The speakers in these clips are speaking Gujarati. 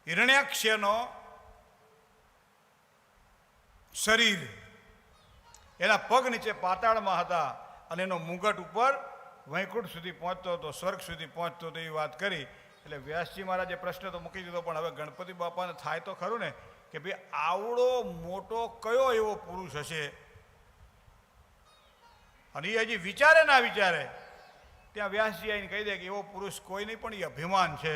હિરણ્યાક્ષનો શરીર એના પગ નીચે પાતાળમાં હતા અને એનો મુગટ ઉપર વૈકુંઠ સુધી પહોંચતો હતો, સ્વર્ગ સુધી પહોંચતો હતો, એવી વાત કરી. એટલે વ્યાસજી મહારાજે પ્રશ્ન તો મૂકી દીધો, પણ હવે ગણપતિ બાપાને થાય તો ખરું ને કે ભાઈ આવડો મોટો કયો એવો પુરુષ હશે, અને એ હજી વિચારે ના વિચારે ત્યાં વ્યાસજી આવીને કહી દે કે એવો પુરુષ કોઈ નહીં, પણ એ અભિમાન છે.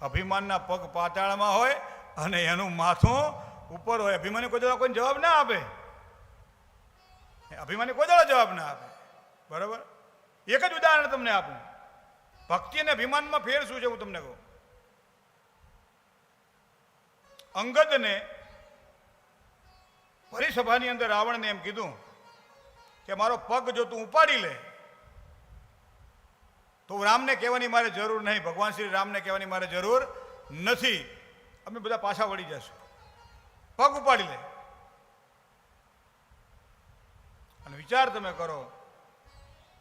અભિમાનના પગ પાતાળમાં હોય અને એનું માથું ઉપર હોય. અભિમાની કોઈ દાડો કોઈને જવાબ ના આપે, અભિમાની કોઈ દાડો જવાબ ના આપે. બરાબર? એક જ ઉદાહરણ તમને આપું. ભક્તિ અને અભિમાનમાં ફેર શું છે હું તમને કહું. અંગદને પરિસભાની અંદર રાવણને એમ કીધું કે મારો પગ જો તું ઉપાડી લે તો રામને કહેવાની મારે જરૂર નહીં, ભગવાન શ્રી રામને કહેવાની મારે જરૂર નથી, અમે બધા પાછા વળી જશું. પગ ઉપાડી લે. અને વિચાર તમે કરો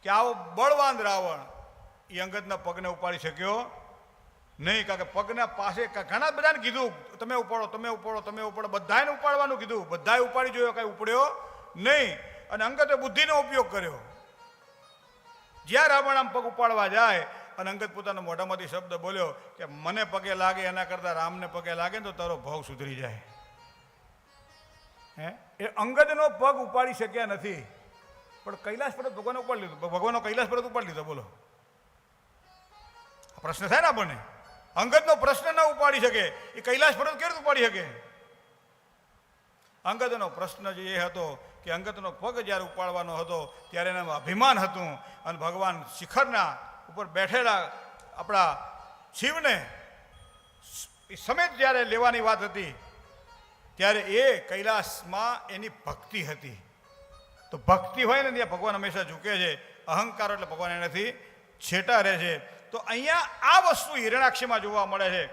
કે આવો બળવાન રાવણ એ અંગદના પગને ઉપાડી શક્યો નહીં, કારણ કે પગના પાસે ઘણા બધાને કીધું તમે ઉપાડો, તમે ઉપાડો, તમે ઉપાડો, બધાને ઉપાડવાનું કીધું, બધાએ ઉપાડી જોયો, કાંઈ ઉપડ્યો નહીં. અને અંગદે બુદ્ધિનો ઉપયોગ કર્યો. જ્યાં રાવણ આમ પગ ઉપાડવા જાય અને અંગદ પોતાના મોઢામાંથી શબ્દ બોલ્યો કે મને પગે લાગે એના કરતાં રામને પગે લાગે ને તો તારો ભાવ સુધરી જાય. એ અંગદનો પગ ઉપાડી શક્યા નથી, પણ કૈલાસ પર્વત ભગવાને ઉપાડી લીધો. ભગવાનનો કૈલાસ પર્વત ઉપાડી લીધો. બોલો, પ્રશ્ન થાય ને આપણને. અંગદનો પ્રશ્ન ન ઉપાડી શકે, એ કૈલાસ પર્વત કેવી રીતે ઉપાડી શકે? અંગદનો પ્રશ્ન જે એ હતો કે અંગદનો પગ જ્યારે ઉપાડવાનો હતો ત્યારે એનામાં અભિમાન હતું, અને ભગવાન શિખરના ઉપર બેઠેલા આપણા શિવને સમેત જ્યારે લેવાની વાત હતી ત્યારે એ કૈલાસમાં એની ભક્તિ હતી. તો ભક્તિ હોય ને ત્યાં ભગવાન હંમેશા ઝૂકે છે. અહંકાર એટલે ભગવાન એનાથી છેટા રહે છે. તો અહીંયા આ વસ્તુ હિરણાક્ષમાં જોવા મળે છે.